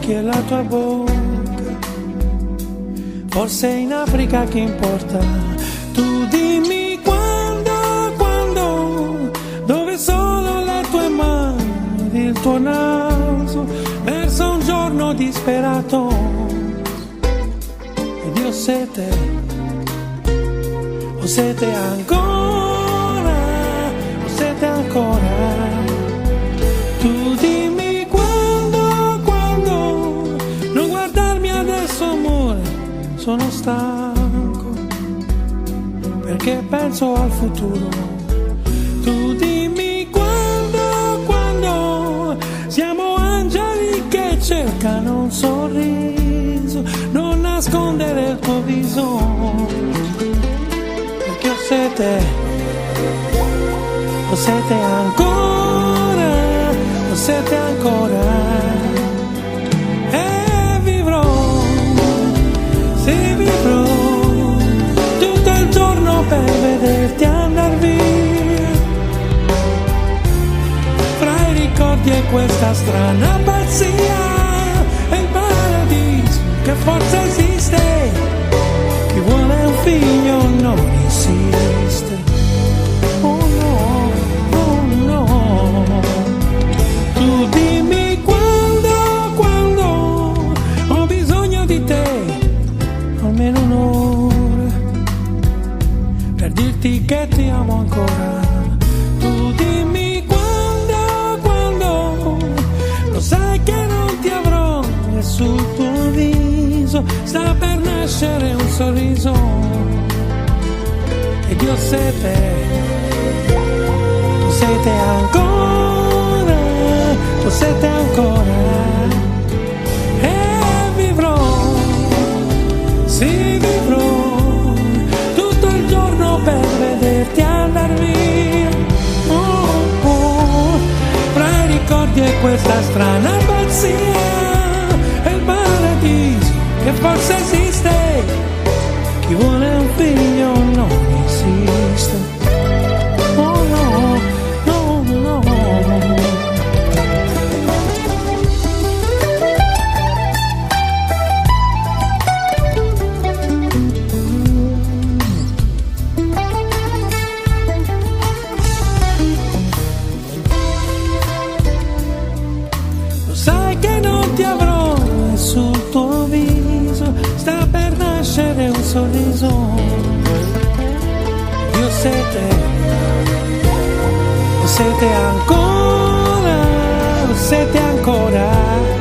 occhi e la tua bocca. Forse in Africa che importa, tu dimmi quando, dove sono le tue mani ed il tuo naso, verso un giorno disperato, ed io ho sete ancora, ho sete ancora. Tu dimmi quando, non guardarmi adesso amore, sono stanco, perché penso al futuro. Tu dimmi quando, siamo angeli che cercano un sorriso, non nascondere il tuo viso, perché ho sete ancora, ho sete ancora. E vivrò, sì vivrò, tutto il giorno per vederti andar via, fra i ricordi e questa strana pazzia, e il paradiso che forse esiste, chi vuole un figlio non esiste. Oh no, oh no. Tu dimmi quando ho bisogno di te, almeno un'ora, per dirti che ti amo ancora. Tu dimmi quando, lo sai che non ti avrò, e sul tuo viso sta per nascere un sorriso, ed io ho sete ancora, ho sete ancora. E vivrò, sì vivrò, tutto il giorno per vederti andar via, fra i ricordi e questa strana pazzia, e il paradiso che forse esiste, chi vuole un figlio non esiste. Oh no, no, no. Lo sai che non ti avrò, e sul tuo viso sta per nascere un sorriso. Io ho sete ancora, ho sete ancora.